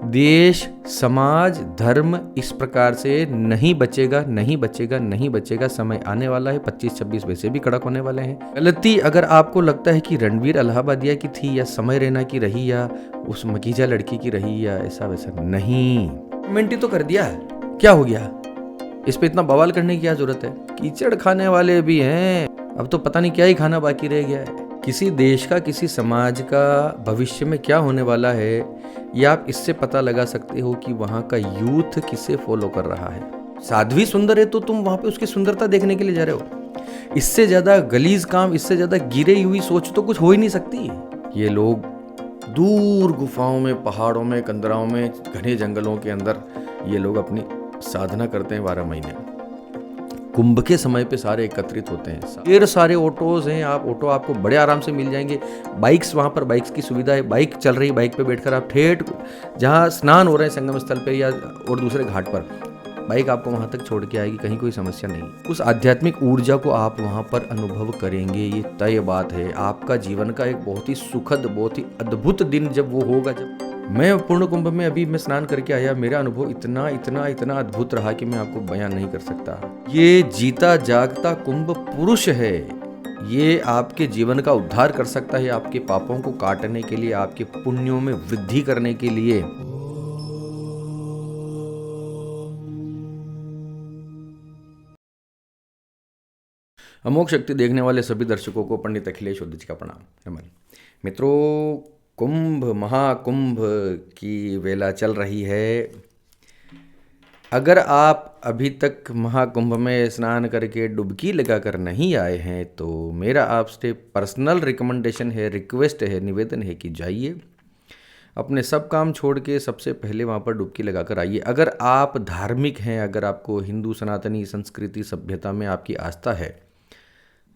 देश, समाज, धर्म इस प्रकार से नहीं बचेगा, नहीं बचेगा, नहीं बचेगा। समय आने वाला है, 25-26 वैसे भी कड़क होने वाले हैं। गलती अगर आपको लगता है कि रणवीर अलाहाबादिया की थी या समय रैना की रही या उस मकीजा लड़की की रही या ऐसा वैसा, नहीं। कमेंट ही तो कर दिया, क्या हो गया? इस पे इतना बवाल करने की क्या जरूरत है? कीचड़ खाने वाले भी हैं, अब तो पता नहीं क्या ही खाना बाकी रह गया है। किसी देश का, किसी समाज का भविष्य में क्या होने वाला है, ये आप इससे पता लगा सकते हो कि वहाँ का यूथ किसे फॉलो कर रहा है। साध्वी सुंदर है तो तुम वहाँ पे उसकी सुंदरता देखने के लिए जा रहे हो। इससे ज्यादा गलीज काम, इससे ज्यादा गिरी हुई सोच तो कुछ हो ही नहीं सकती। ये लोग दूर गुफाओं में, पहाड़ों में, कंदराओं में, घने जंगलों के अंदर ये लोग अपनी साधना करते हैं 12 महीने। कुंभ के समय पे सारे एकत्रित होते हैं। ढेर सारे ऑटोज हैं, आप ऑटो आपको बड़े आराम से मिल जाएंगे। बाइक्स, वहाँ पर बाइक्स की सुविधा है, बाइक चल रही, बाइक पे बैठकर आप ठेठ जहाँ स्नान हो रहे हैं संगम स्थल पे या और दूसरे घाट पर, बाइक आपको वहाँ तक छोड़ के आएगी, कहीं कोई समस्या नहीं। उस आध्यात्मिक ऊर्जा को आप वहाँ पर अनुभव करेंगे, ये तय बात है। आपका जीवन का एक बहुत ही सुखद, बहुत ही अद्भुत दिन जब वो होगा। जब मैं पूर्ण कुंभ में अभी मैं स्नान करके आया, मेरा अनुभव इतना इतना इतना अद्भुत रहा कि मैं आपको बयान नहीं कर सकता। ये जीता जागता कुंभ पुरुष है, ये आपके जीवन का उद्धार कर सकता है, आपके पापों को काटने के लिए, आपके पुण्यों में वृद्धि करने के लिए। अमोघ शक्ति देखने वाले सभी दर्शकों को पंडित अखिलेश उद्ध जी का प्रणाम। नमन मित्रों, कुंभ, महाकुंभ की वेला चल रही है। अगर आप अभी तक महाकुंभ में स्नान करके डुबकी लगाकर नहीं आए हैं तो मेरा आपसे पर्सनल रिकमेंडेशन है, रिक्वेस्ट है, निवेदन है कि जाइए, अपने सब काम छोड़ के सबसे पहले वहाँ पर डुबकी लगाकर आइए। अगर आप धार्मिक हैं, अगर आपको हिंदू सनातनी संस्कृति सभ्यता में आपकी आस्था है,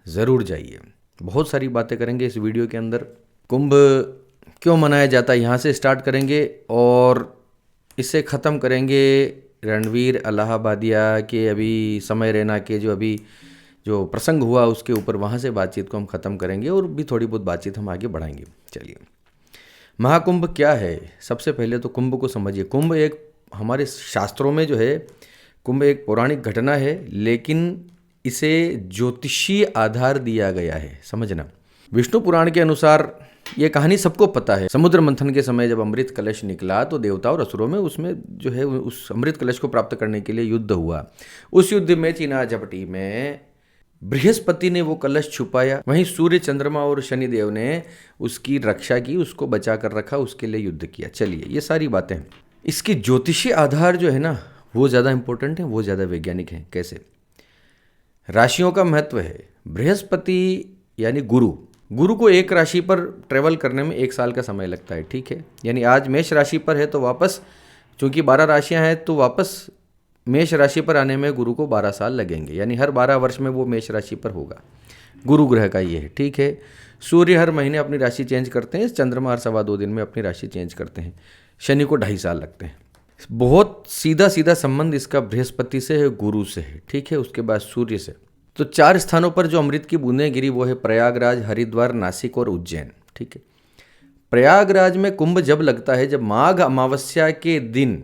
ज़रूर जाइए। बहुत सारी बातें करेंगे इस वीडियो के अंदर। कुंभ क्यों मनाया जाता है यहाँ से स्टार्ट करेंगे और इसे ख़त्म करेंगे रणवीर अलाहाबादिया के, अभी समय रैना के जो प्रसंग हुआ उसके ऊपर, वहाँ से बातचीत को हम ख़त्म करेंगे और भी थोड़ी बहुत बातचीत हम आगे बढ़ाएंगे। चलिए, महाकुंभ क्या है? सबसे पहले तो कुंभ को समझिए। कुंभ एक हमारे शास्त्रों में जो है, कुंभ एक पौराणिक घटना है, लेकिन इसे ज्योतिषीय आधार दिया गया है, समझना। विष्णु पुराण के अनुसार ये कहानी सबको पता है। समुद्र मंथन के समय जब अमृत कलश निकला तो देवता और असुरों में उसमें जो है उस अमृत कलश को प्राप्त करने के लिए युद्ध हुआ। उस युद्ध में चीना झपटी में बृहस्पति ने वो कलश छुपाया, वहीं सूर्य, चंद्रमा और शनिदेव ने उसकी रक्षा की, उसको बचा कर रखा, उसके लिए युद्ध किया। चलिए, ये सारी बातें हैं। इसकी ज्योतिषीय आधार जो है ना, वो ज़्यादा इंपॉर्टेंट है, वो ज़्यादा वैज्ञानिक है। कैसे? राशियों का महत्व है। बृहस्पति यानी गुरु को एक राशि पर ट्रेवल करने में 1 साल का समय लगता है, ठीक है। यानी आज मेष राशि पर है तो वापस, चूंकि 12 राशियां हैं तो वापस मेष राशि पर आने में गुरु को 12 साल लगेंगे, यानी हर 12 वर्ष में वो मेष राशि पर होगा। गुरु ग्रह का ये है, ठीक है। सूर्य हर महीने अपनी राशि चेंज करते हैं, चंद्रमा हर 2.25 दिन में अपनी राशि चेंज करते हैं, शनि को 2.5 साल लगते हैं। बहुत सीधा सीधा संबंध इसका बृहस्पति से है, गुरु से है, ठीक है। उसके बाद सूर्य से। तो 4 स्थानों पर जो अमृत की बूंदें गिरी वो है प्रयागराज, हरिद्वार, नासिक और उज्जैन, ठीक है। प्रयागराज में कुंभ जब लगता है, जब माघ अमावस्या के दिन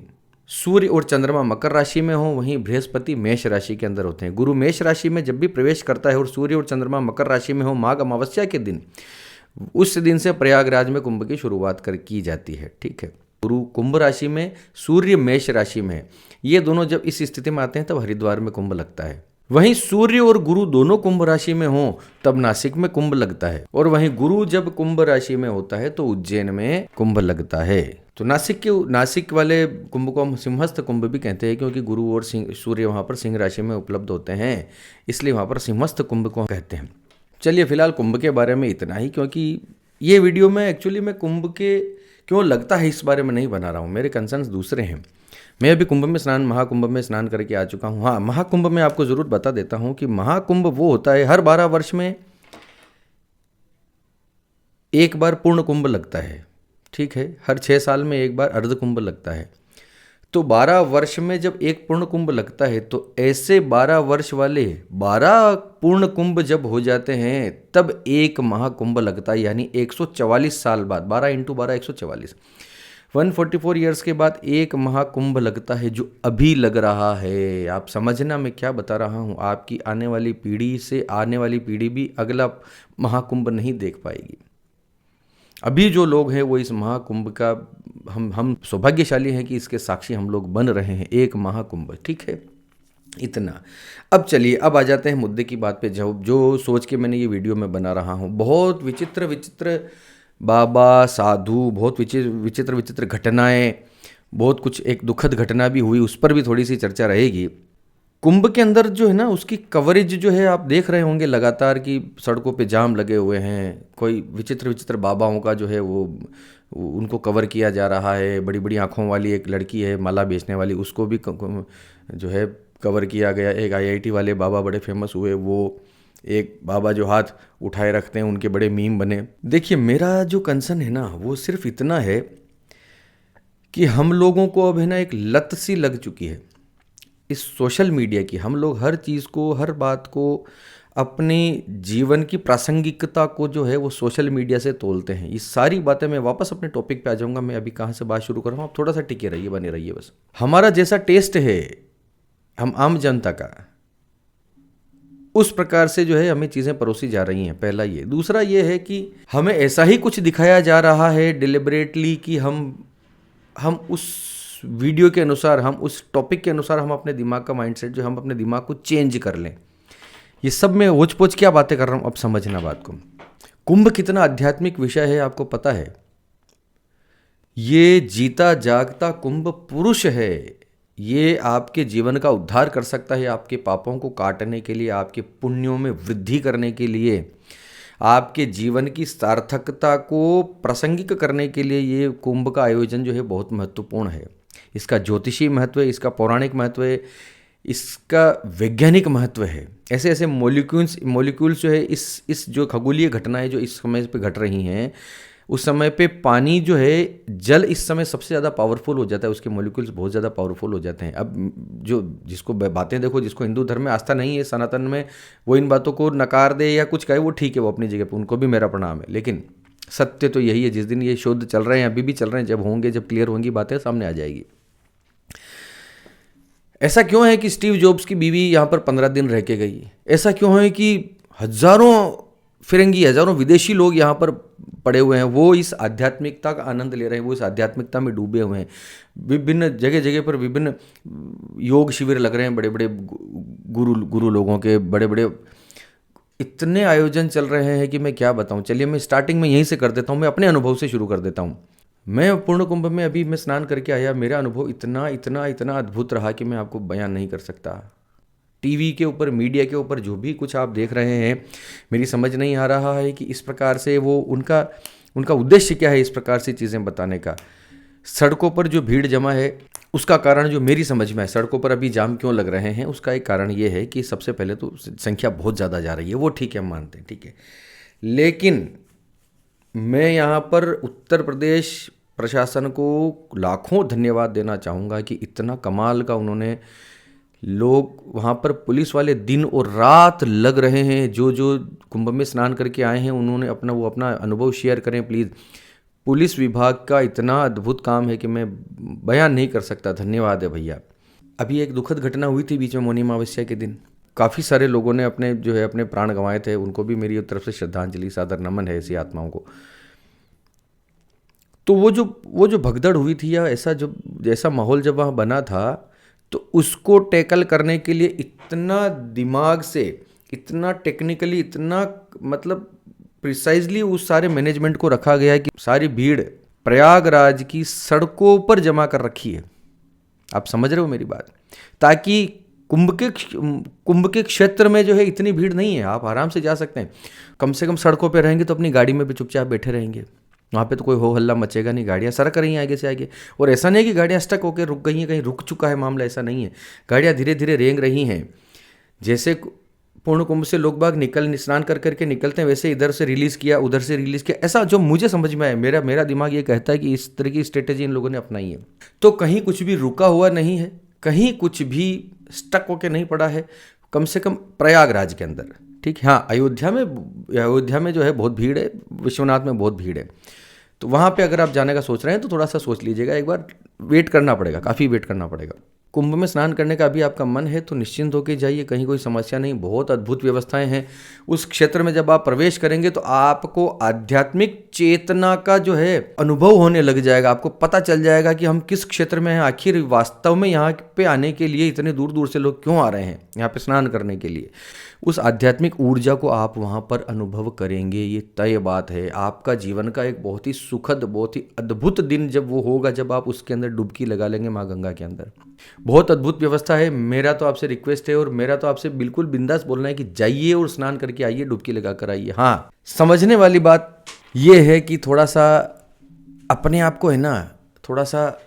सूर्य और चंद्रमा मकर राशि में हो, वहीं बृहस्पति मेष राशि के अंदर होते हैं। गुरु मेष राशि में जब भी प्रवेश करता है और सूर्य और चंद्रमा मकर राशि में हो माघ अमावस्या के दिन, उस दिन से प्रयागराज में कुंभ की शुरुआत की जाती है, ठीक है। गुरु कुंभ राशि में, सूर्य मेष राशि में, ये दोनों जब इस स्थिति में आते हैं तब हरिद्वार में कुंभ लगता है। वहीं सूर्य और गुरु दोनों कुंभ राशि में हो तब नासिक में कुंभ लगता है, और वहीं गुरु जब कुंभ राशि में होता है तो उज्जैन में कुंभ लगता है। तो नासिक वाले कुंभ को हम सिंहस्थ कुंभ भी कहते हैं, क्योंकि गुरु और सूर्य वहां पर सिंह राशि में उपलब्ध होते हैं, इसलिए वहां पर सिंहस्थ कुंभ को कहते हैं। चलिए, फिलहाल कुंभ के बारे में इतना ही, क्योंकि ये वीडियो में एक्चुअली मैं कुंभ के क्यों लगता है इस बारे में नहीं बना रहा हूँ, मेरे कंसर्न्स दूसरे हैं। मैं अभी महाकुंभ में स्नान करके आ चुका हूँ। हाँ, महाकुंभ में आपको जरूर बता देता हूँ कि महाकुंभ वो होता है, हर 12 वर्ष में एक बार पूर्ण कुंभ लगता है, ठीक है। हर 6 साल में एक बार अर्ध कुंभ लगता है। तो 12 वर्ष में जब एक पूर्ण कुंभ लगता है तो ऐसे 12 वर्ष वाले 12 पूर्ण कुंभ जब हो जाते हैं तब एक महाकुंभ लगता है, यानी 144 साल बाद। 12 × 12 144। 144 ईयर्स के बाद एक महाकुंभ लगता है, जो अभी लग रहा है। आप समझना मैं क्या बता रहा हूँ, आपकी आने वाली पीढ़ी से आने वाली पीढ़ी भी अगला महाकुंभ नहीं देख पाएगी। अभी जो लोग हैं वो इस महाकुंभ का, हम सौभाग्यशाली हैं कि इसके साक्षी हम लोग बन रहे हैं। एक महाकुंभ, ठीक है, इतना। अब चलिए, अब आ जाते हैं मुद्दे की बात पे। जो सोच के मैंने ये वीडियो में बना रहा हूँ, बहुत विचित्र विचित्र बाबा, साधु, बहुत विचित्र विचित्र घटनाएं, बहुत कुछ, एक दुखद घटना भी हुई, उस पर भी थोड़ी सी चर्चा रहेगी। कुंभ के अंदर जो है ना, उसकी कवरेज जो है, आप देख रहे होंगे लगातार कि सड़कों पे जाम लगे हुए हैं। कोई विचित्र विचित्र बाबाओं का जो है वो उनको कवर किया जा रहा है। बड़ी बड़ी आंखों वाली एक लड़की है माला बेचने वाली, उसको भी जो है कवर किया गया। एक आईआईटी वाले बाबा बड़े फेमस हुए, वो एक बाबा जो हाथ उठाए रखते हैं, उनके बड़े मीम बने। देखिए, मेरा जो कंसर्न है ना, वो सिर्फ इतना है कि हम लोगों को अब है ना एक लत सी लग चुकी है इस सोशल मीडिया की। हम लोग हर चीज़ को, हर बात को, अपने जीवन की प्रासंगिकता को जो है वो सोशल मीडिया से तोलते हैं। ये सारी बातें, मैं वापस अपने टॉपिक पे आ जाऊंगा। मैं अभी कहाँ से बात शुरू कर रहा हूँ, आप थोड़ा सा टिके रहिए, बने रहिए बस। हमारा जैसा टेस्ट है हम आम जनता का, उस प्रकार से जो है हमें चीज़ें परोसी जा रही हैं। पहला ये। दूसरा ये है कि हमें ऐसा ही कुछ दिखाया जा रहा है डिलिबरेटली कि हम उस वीडियो के अनुसार, हम उस टॉपिक के अनुसार, हम अपने दिमाग का माइंडसेट जो, हम अपने दिमाग को चेंज कर लें। ये सब मैं होच पोच क्या बातें कर रहा हूँ, अब समझना बात को। कुंभ कितना आध्यात्मिक विषय है आपको पता है? ये जीता जागता कुंभ पुरुष है। ये आपके जीवन का उद्धार कर सकता है, आपके पापों को काटने के लिए, आपके पुण्यों में वृद्धि करने के लिए, आपके जीवन की सार्थकता को प्रासंगिक करने के लिए ये कुंभ का आयोजन जो है बहुत महत्वपूर्ण है। इसका ज्योतिषी महत्व है, इसका पौराणिक महत्व है, इसका वैज्ञानिक महत्व है। ऐसे ऐसे मॉलिक्यूल्स जो है, इस जो खगोलीय घटनाएं जो इस समय पे घट रही हैं, उस समय पे पानी जो है, जल इस समय सबसे ज़्यादा पावरफुल हो जाता है, उसके मॉलिक्यूल्स बहुत ज़्यादा पावरफुल हो जाते हैं। अब जो जिसको बातें देखो, जिसको हिंदू धर्म में आस्था नहीं है, सनातन में, वो इन बातों को नकार दे या कुछ कहे, वो ठीक है, वो अपनी जगह पे, उनको भी मेरा प्रणाम है। लेकिन सत्य तो यही है, जिस दिन ये शोध चल रहे हैं, अभी भी चल रहे हैं, जब होंगे, जब क्लियर होंगी बातें, सामने आ जाएगी। ऐसा क्यों है कि स्टीव जॉब्स की बीवी यहाँ पर 15 दिन रह के गई? ऐसा क्यों है कि हजारों फिरंगी, हजारों विदेशी लोग यहाँ पर पड़े हुए हैं? वो इस आध्यात्मिकता का आनंद ले रहे हैं, वो इस आध्यात्मिकता में डूबे हुए हैं। विभिन्न जगह जगह पर विभिन्न योग शिविर लग रहे हैं, बड़े बड़े गुरु लोगों के, बड़े बड़े इतने आयोजन चल रहे हैं कि मैं क्या बताऊं। चलिए, मैं स्टार्टिंग में यहीं से कर देता हूं, मैं अपने अनुभव से शुरू कर देता हूं। मैं पूर्ण कुंभ में अभी मैं स्नान करके आया, मेरा अनुभव इतना इतना इतना अद्भुत रहा कि मैं आपको बयान नहीं कर सकता। टीवी के ऊपर, मीडिया के ऊपर जो भी कुछ आप देख रहे हैं, मेरी समझ नहीं आ रहा है कि इस प्रकार से वो उनका उद्देश्य क्या है इस प्रकार से चीज़ें बताने का। सड़कों पर जो भीड़ जमा है, उसका कारण जो मेरी समझ में है, सड़कों पर अभी जाम क्यों लग रहे हैं, उसका एक कारण ये है कि सबसे पहले तो संख्या बहुत ज़्यादा जा रही है, वो ठीक है, हम मानते हैं, ठीक है। लेकिन मैं यहाँ पर उत्तर प्रदेश प्रशासन को लाखों धन्यवाद देना चाहूँगा कि इतना कमाल का उन्होंने, लोग वहाँ पर पुलिस वाले दिन और रात लग रहे हैं। जो कुंभ में स्नान करके आए हैं, उन्होंने अपना अनुभव शेयर करें प्लीज़। पुलिस विभाग का इतना अद्भुत काम है कि मैं बयान नहीं कर सकता। धन्यवाद है भैया। अभी एक दुखद घटना हुई थी बीच में, मौनी अमावस्या के दिन काफ़ी सारे लोगों ने अपने प्राण गंवाए थे। उनको भी मेरी तरफ से श्रद्धांजलि, सादर नमन है ऐसी आत्माओं को। तो वो जो भगदड़ हुई थी, या जैसा माहौल जब वहाँ बना था, तो उसको टैकल करने के लिए इतना दिमाग से, इतना टेक्निकली, इतना मतलब प्रिसाइजली उस सारे मैनेजमेंट को रखा गया है कि सारी भीड़ प्रयागराज की सड़कों पर जमा कर रखी है। आप समझ रहे हो मेरी बात? ताकि कुंभ के क्षेत्र में जो है इतनी भीड़ नहीं है, आप आराम से जा सकते हैं। कम से कम सड़कों पे रहेंगे तो अपनी गाड़ी में भी चुपचाप बैठे रहेंगे, वहाँ पे तो कोई हो हल्ला मचेगा नहीं, गाड़ियाँ सरक रही हैं आगे से आगे। और ऐसा नहीं है कि गाड़ियाँ स्टक होकर रुक गई हैं, कहीं रुक चुका है मामला, ऐसा नहीं है। गाड़ियाँ धीरे धीरे रेंग रही हैं। जैसे पूर्ण कुंभ से लोग बाग स्नान कर करके निकलते हैं, वैसे इधर से रिलीज़ किया, उधर से रिलीज़ किया, ऐसा जो मुझे समझ में आया। मेरा दिमाग ये कहता है कि इस तरह की स्ट्रेटेजी इन लोगों ने अपनाई है। तो कहीं कुछ भी रुका हुआ नहीं है, कहीं कुछ भी स्टक होकर नहीं पड़ा है, कम से कम प्रयागराज के अंदर, ठीक है। हाँ, अयोध्या में जो है बहुत भीड़ है, विश्वनाथ में बहुत भीड़ है। तो वहाँ पे अगर आप जाने का सोच रहे हैं तो थोड़ा सा सोच लीजिएगा, एक बार वेट करना पड़ेगा, काफ़ी वेट करना पड़ेगा। कुंभ में स्नान करने का अभी आपका मन है तो निश्चिंत होकर जाइए, कहीं कोई समस्या नहीं, बहुत अद्भुत व्यवस्थाएं हैं उस क्षेत्र में। जब आप प्रवेश करेंगे तो आपको आध्यात्मिक चेतना का जो है अनुभव होने लग जाएगा, आपको पता चल जाएगा कि हम किस क्षेत्र में हैं, आखिर वास्तव में यहाँ पे आने के लिए इतने दूर दूर से लोग क्यों आ रहे हैं यहाँ पे स्नान करने के लिए। उस आध्यात्मिक ऊर्जा को आप वहाँ पर अनुभव करेंगे, ये तय बात है। आपका जीवन का एक बहुत ही सुखद, बहुत ही अद्भुत दिन जब वो होगा, जब आप उसके अंदर डुबकी लगा लेंगे माँ गंगा के अंदर। बहुत अद्भुत व्यवस्था है। मेरा तो आपसे रिक्वेस्ट है और मेरा तो आपसे बिल्कुल बिंदास बोलना है कि जाइए और स्नान करके आइए, डुबकी लगा कर आइए। हाँ, समझने वाली बात ये है कि थोड़ा सा अपने आप को है ना, थोड़ा सा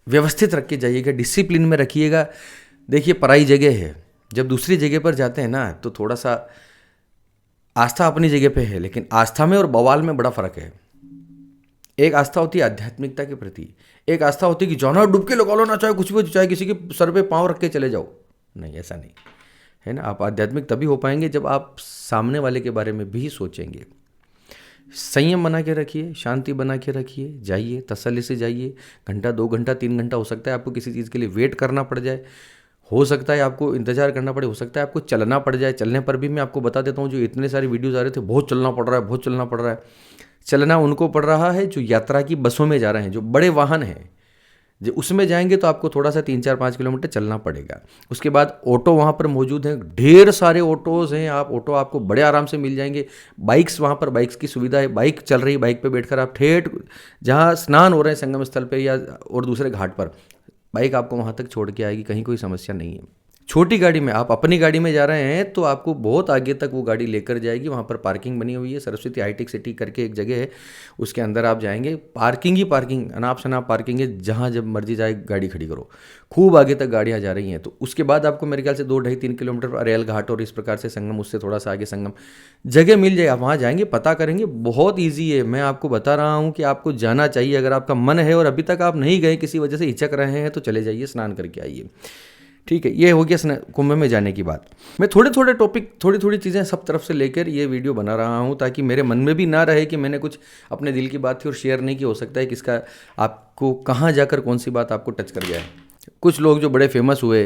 व्यवस्थित रख के जाइएगा, डिसिप्लिन में रखिएगा। देखिए, पराई जगह है, जब दूसरी जगह पर जाते हैं ना तो थोड़ा सा आस्था अपनी जगह पे है, लेकिन आस्था में और बवाल में बड़ा फर्क है। एक आस्था होती है आध्यात्मिकता के प्रति, एक आस्था होती है कि जाना डुबकी लगा लो ना, चाहे कुछ भी, चाहे किसी के सर पे पाँव रख के चले जाओ। नहीं, ऐसा नहीं है ना। आप आध्यात्मिक तभी हो पाएंगे जब आप सामने वाले के बारे में भी सोचेंगे। संयम बना के रखिए, शांति बना के रखिए, जाइए, तसल्ली से जाइए। घंटा, 2 घंटा, 3 घंटा हो सकता है आपको किसी चीज़ के लिए वेट करना पड़ जाए, हो सकता है आपको इंतजार करना पड़े, हो सकता है आपको चलना पड़ जाए। चलने पर भी मैं आपको बता देता हूँ, जो इतने सारे वीडियोज़ आ रहे थे, बहुत चलना पड़ रहा है, बहुत चलना पड़ रहा है। चलना उनको पड़ रहा है जो यात्रा की बसों में जा रहे हैं, जो बड़े वाहन हैं। जो उसमें जाएंगे तो आपको थोड़ा सा 3-4-5 किलोमीटर चलना पड़ेगा। उसके बाद ऑटो वहाँ पर मौजूद हैं, ढेर सारे ऑटोज़ हैं। आप ऑटो आपको बड़े आराम से मिल जाएंगे। बाइक्स, वहाँ पर बाइक्स की सुविधा है, बाइक चल रही, बाइक पे बैठकर आप ठेठ जहाँ स्नान हो रहे हैं संगम स्थल पर या और दूसरे घाट पर, बाइक आपको वहाँ तक छोड़ के आएगी, कहीं कोई समस्या नहीं है। छोटी गाड़ी में, आप अपनी गाड़ी में जा रहे हैं तो आपको बहुत आगे तक वो गाड़ी लेकर जाएगी। वहाँ पर पार्किंग बनी हुई है, सरस्वती हाईटेक सिटी करके एक जगह है, उसके अंदर आप जाएंगे, पार्किंग ही पार्किंग, अनाप शनाप पार्किंग है, जहाँ जब मर्जी जाए गाड़ी खड़ी करो। खूब आगे तक गाड़ियाँ जा रही हैं। तो उसके बाद आपको मेरे ख्याल से 2-2.5-3 किलोमीटर पर अरेल घाट और इस प्रकार से संगम, उससे थोड़ा सा आगे संगम जगह मिल जाए। आप वहाँ जाएंगे, पता करेंगे, बहुत ईजी है। मैं आपको बता रहा हूँ कि आपको जाना चाहिए। अगर आपका मन है और अभी तक आप नहीं गए, किसी वजह से हिचक रहे हैं, तो चले जाइए, स्नान करके आइए। ठीक है, ये हो गया कुंभ में जाने की बात। मैं थोड़े थोड़े टॉपिक, थोड़ी थोड़ी चीज़ें सब तरफ से लेकर ये वीडियो बना रहा हूँ, ताकि मेरे मन में भी ना रहे कि मैंने कुछ अपने दिल की बात थी और शेयर नहीं की। हो सकता है किसका आपको कहाँ जाकर कौन सी बात आपको टच कर जाए। कुछ लोग जो बड़े फेमस हुए,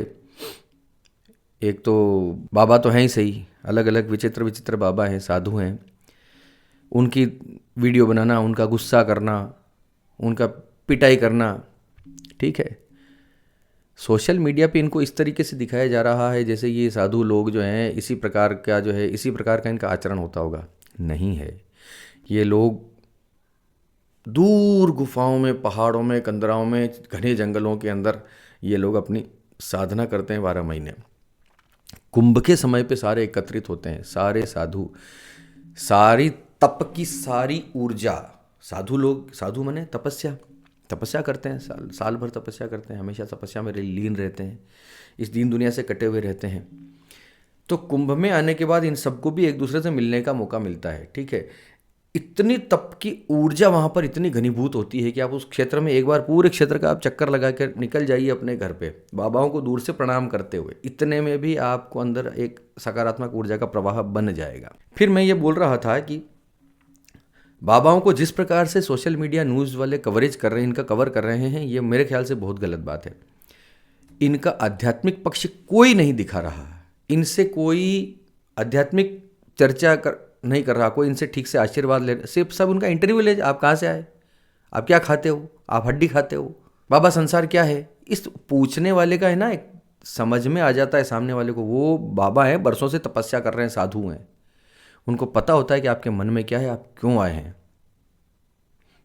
एक तो बाबा तो हैं ही सही, अलग अलग विचित्र विचित्र बाबा हैं, साधु हैं, उनकी वीडियो बनाना, उनका गुस्सा करना, उनका पिटाई करना, ठीक है। सोशल मीडिया पे इनको इस तरीके से दिखाया जा रहा है जैसे ये साधु लोग जो हैं इसी प्रकार का जो है, इसी प्रकार का इनका आचरण होता होगा। नहीं है। ये लोग दूर गुफाओं में, पहाड़ों में, कंदराओं में, घने जंगलों के अंदर ये लोग अपनी साधना करते हैं 12 महीने। कुंभ के समय पे सारे एकत्रित होते हैं, सारे साधु, सारी तप की सारी ऊर्जा, साधु लोग, साधु माने तपस्या करते हैं, साल भर तपस्या करते हैं, हमेशा तपस्या में लीन रहते हैं, इस दीन दुनिया से कटे हुए रहते हैं। तो कुंभ में आने के बाद इन सबको भी एक दूसरे से मिलने का मौका मिलता है, ठीक है। इतनी तप की ऊर्जा वहाँ पर इतनी घनीभूत होती है कि आप उस क्षेत्र में एक बार पूरे क्षेत्र का आप चक्कर लगा कर निकल जाइए अपने घर पे, बाबाओं को दूर से प्रणाम करते हुए, इतने में भी आपको अंदर एक सकारात्मक ऊर्जा का प्रवाह बन जाएगा। फिर मैं ये बोल रहा था कि बाबाओं को जिस प्रकार से सोशल मीडिया न्यूज़ वाले कवरेज कर रहे हैं, इनका कवर कर रहे हैं, ये मेरे ख्याल से बहुत गलत बात है। इनका आध्यात्मिक पक्ष कोई नहीं दिखा रहा, इनसे कोई आध्यात्मिक चर्चा नहीं कर रहा, कोई इनसे ठीक से आशीर्वाद ले, सिर्फ सब उनका इंटरव्यू ले, आप कहाँ से आए, आप क्या खाते हो, आप हड्डी खाते हो, बाबा संसार क्या है, इस पूछने वाले का है ना एक समझ में आ जाता है सामने वाले को, वो बाबा हैं, बरसों से तपस्या कर रहे हैं, साधु हैं, उनको पता होता है कि आपके मन में क्या है, आप क्यों आए हैं।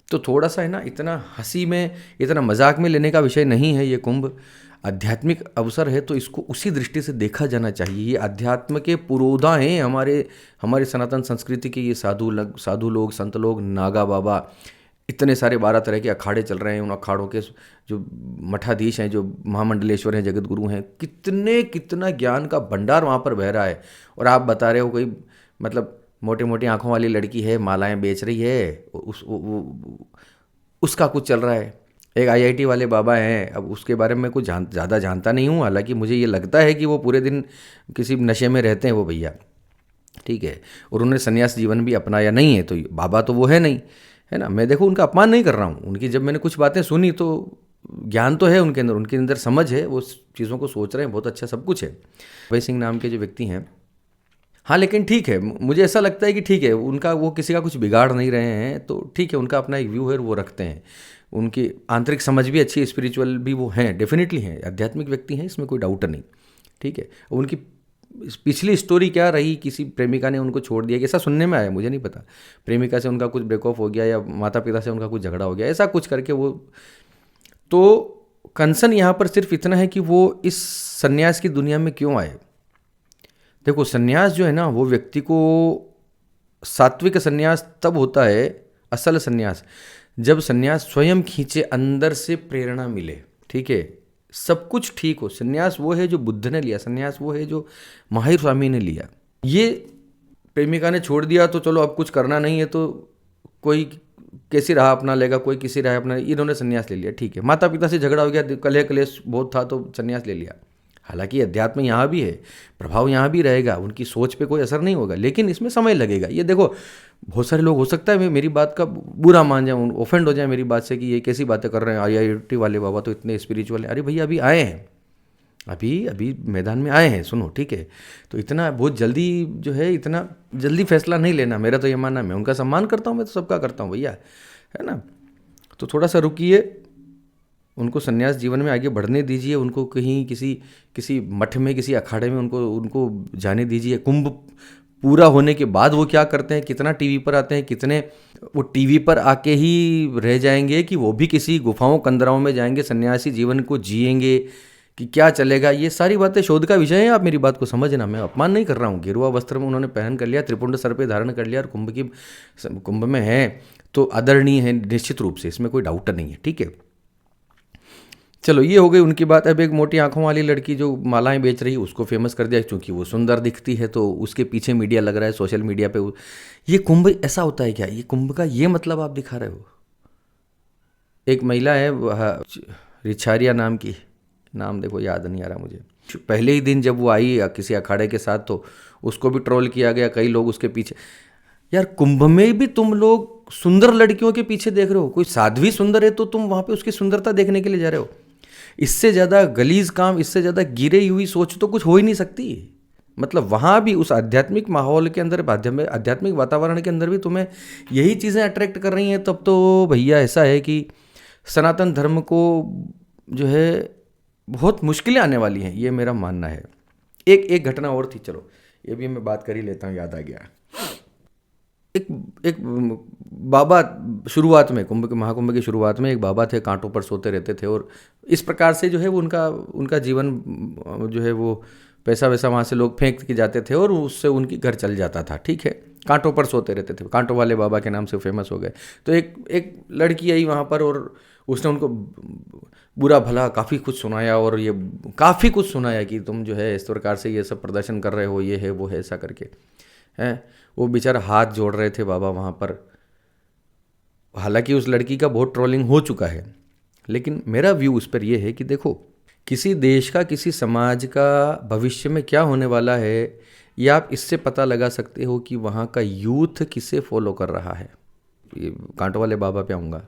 तो थोड़ा सा है ना, इतना हंसी में, इतना मजाक में लेने का विषय नहीं है ये कुंभ। आध्यात्मिक अवसर है तो इसको उसी दृष्टि से देखा जाना चाहिए। ये अध्यात्म के पुरोधा हैं हमारे सनातन संस्कृति के। ये साधु लोग, संत लोग, नागा बाबा, इतने सारे 12 तरह के अखाड़े चल रहे हैं। उन अखाड़ों के जो मठाधीश हैं, जो महामंडलेश्वर हैं, जगत गुरु हैं, कितना ज्ञान का भंडार वहाँ पर बह रहा है। और आप बता रहे हो कोई मतलब मोटी मोटी आंखों वाली लड़की है, मालाएं बेच रही है, उसका कुछ चल रहा है। एक आईआईटी वाले बाबा हैं, अब उसके बारे में कुछ ज़्यादा जानता नहीं हूँ, हालांकि मुझे ये लगता है कि वो पूरे दिन किसी नशे में रहते हैं वो भैया, ठीक है। और उन्होंने संन्यास जीवन भी अपनाया नहीं है, तो बाबा तो वो है नहीं, है ना। मैं देखो उनका अपमान नहीं कर रहा हूँ, उनकी जब मैंने कुछ बातें सुनी तो ज्ञान तो है उनके अंदर समझ है, वो चीज़ों को सोच रहे हैं, बहुत अच्छा सब कुछ है। अभय सिंह नाम के जो व्यक्ति हैं, हाँ लेकिन ठीक है, मुझे ऐसा लगता है कि ठीक है, उनका वो किसी का कुछ बिगाड़ नहीं रहे हैं, तो ठीक है, उनका अपना एक व्यू है, वो रखते हैं। उनकी आंतरिक समझ भी अच्छी है, स्पिरिचुअल भी वो हैं, डेफिनेटली हैं, आध्यात्मिक व्यक्ति हैं, इसमें कोई डाउट नहीं। ठीक है, उनकी पिछली स्टोरी क्या रही, किसी प्रेमिका ने उनको छोड़ दिया, ऐसा सुनने में आया, मुझे नहीं पता, प्रेमिका से उनका कुछ ब्रेकअप हो गया या माता पिता से उनका कुछ झगड़ा हो गया, ऐसा कुछ करके वो। तो कंसर्न यहाँ पर सिर्फ इतना है कि वो इस सन्यास की दुनिया में क्यों आए। देखो सन्यास जो है ना, वो व्यक्ति को, सात्विक सन्यास तब होता है, असल सन्यास, जब सन्यास स्वयं खींचे, अंदर से प्रेरणा मिले। ठीक है, सब कुछ ठीक हो। सन्यास वो है जो बुद्ध ने लिया, सन्यास वो है जो महावीर स्वामी ने लिया। ये प्रेमिका ने छोड़ दिया तो चलो अब कुछ करना नहीं है, तो कोई कैसी राह अपना लेगा, कोई किसी राह अपना, इन्होंने सन्यास ले लिया। ठीक है, माता पिता से झगड़ा हो गया, कलह कलेश बहुत था तो सन्यास ले लिया। हालांकि अध्यात्म यहाँ भी है, प्रभाव यहाँ भी रहेगा, उनकी सोच पे कोई असर नहीं होगा, लेकिन इसमें समय लगेगा। ये देखो बहुत सारे लोग हो सकता है मेरी बात का बुरा मान जाए, ऑफेंड हो जाए मेरी बात से कि ये कैसी बातें कर रहे हैं, IIT वाले बाबा तो इतने स्पिरिचुअल हैं। अरे भैया अभी आए हैं, अभी अभी मैदान में आए हैं, सुनो। ठीक है, तो इतना बहुत जल्दी जो है, इतना जल्दी फैसला नहीं लेना, मेरा तो ये मानना है। मैं उनका सम्मान करता हूँ, मैं तो सबका करता हूँ भैया, है ना। तो थोड़ा सा रुकिए, उनको सन्यास जीवन में आगे बढ़ने दीजिए, उनको कहीं किसी मठ में, किसी अखाड़े में उनको जाने दीजिए। कुंभ पूरा होने के बाद वो क्या करते हैं, कितना टीवी पर आते हैं, कितने वो टीवी पर आके ही रह जाएंगे कि वो भी किसी गुफाओं कंदराओं में जाएंगे, सन्यासी जीवन को जिएंगे, कि क्या चलेगा। ये सारी बातें शोध का विषय है, आप मेरी बात को समझना, मैं अपमान नहीं कर रहा हूँ। गेरुआ वस्त्र में उन्होंने पहन कर लिया, त्रिपुंड सर पे धारण कर लिया, और कुंभ में है तो आदरणीय है निश्चित रूप से, इसमें कोई डाउट नहीं है। ठीक है, चलो ये हो गई उनकी बात। अब एक मोटी आंखों वाली लड़की जो मालाएं बेच रही है, उसको फेमस कर दिया, क्योंकि वो सुंदर दिखती है, तो उसके पीछे मीडिया लग रहा है, सोशल मीडिया पे। ये कुंभ ऐसा होता है क्या, ये कुंभ का ये मतलब आप दिखा रहे हो। एक महिला है रिछारिया नाम की, नाम देखो याद नहीं आ रहा मुझे, पहले ही दिन जब वो आई किसी अखाड़े के साथ, तो उसको भी ट्रोल किया गया, कई लोग उसके पीछे। यार कुंभ में भी तुम लोग सुंदर लड़कियों के पीछे देख रहे हो, कोई साध्वी सुंदर है तो तुम वहां पे उसकी सुंदरता देखने के लिए जा रहे हो। इससे ज़्यादा गलीज काम, इससे ज़्यादा गिरी हुई सोच तो कुछ हो ही नहीं सकती। मतलब वहाँ भी उस आध्यात्मिक माहौल के अंदर, आध्यात्मिक वातावरण के अंदर भी तुम्हें यही चीज़ें अट्रैक्ट कर रही हैं, तब तो भैया ऐसा है कि सनातन धर्म को जो है बहुत मुश्किलें आने वाली हैं, ये मेरा मानना है। एक घटना और थी, चलो ये भी मैं बात कर ही लेता हूँ, याद आ गया। एक बाबा, शुरुआत में महाकुंभ की शुरुआत में एक बाबा थे, कांटों पर सोते रहते थे, और इस प्रकार से जो है वो उनका जीवन जो है वो पैसा वैसा वहाँ से लोग फेंक के जाते थे, और उससे उनकी घर चल जाता था। ठीक है, कांटों पर सोते रहते थे, कांटों वाले बाबा के नाम से फेमस हो गए। तो एक लड़की आई वहाँ पर, और उसने उनको बुरा भला काफ़ी कुछ सुनाया, और ये काफ़ी कुछ सुनाया कि तुम जो है इस प्रकार से ये सब प्रदर्शन कर रहे हो, ये है वो है, ऐसा करके हैं। वो बेचारा हाथ जोड़ रहे थे बाबा वहाँ पर। हालांकि उस लड़की का बहुत ट्रोलिंग हो चुका है, लेकिन मेरा व्यू उस पर यह है कि देखो, किसी देश का, किसी समाज का भविष्य में क्या होने वाला है, ये आप इससे पता लगा सकते हो कि वहाँ का यूथ किसे फॉलो कर रहा है। ये कांटों वाले बाबा पे आऊँगा।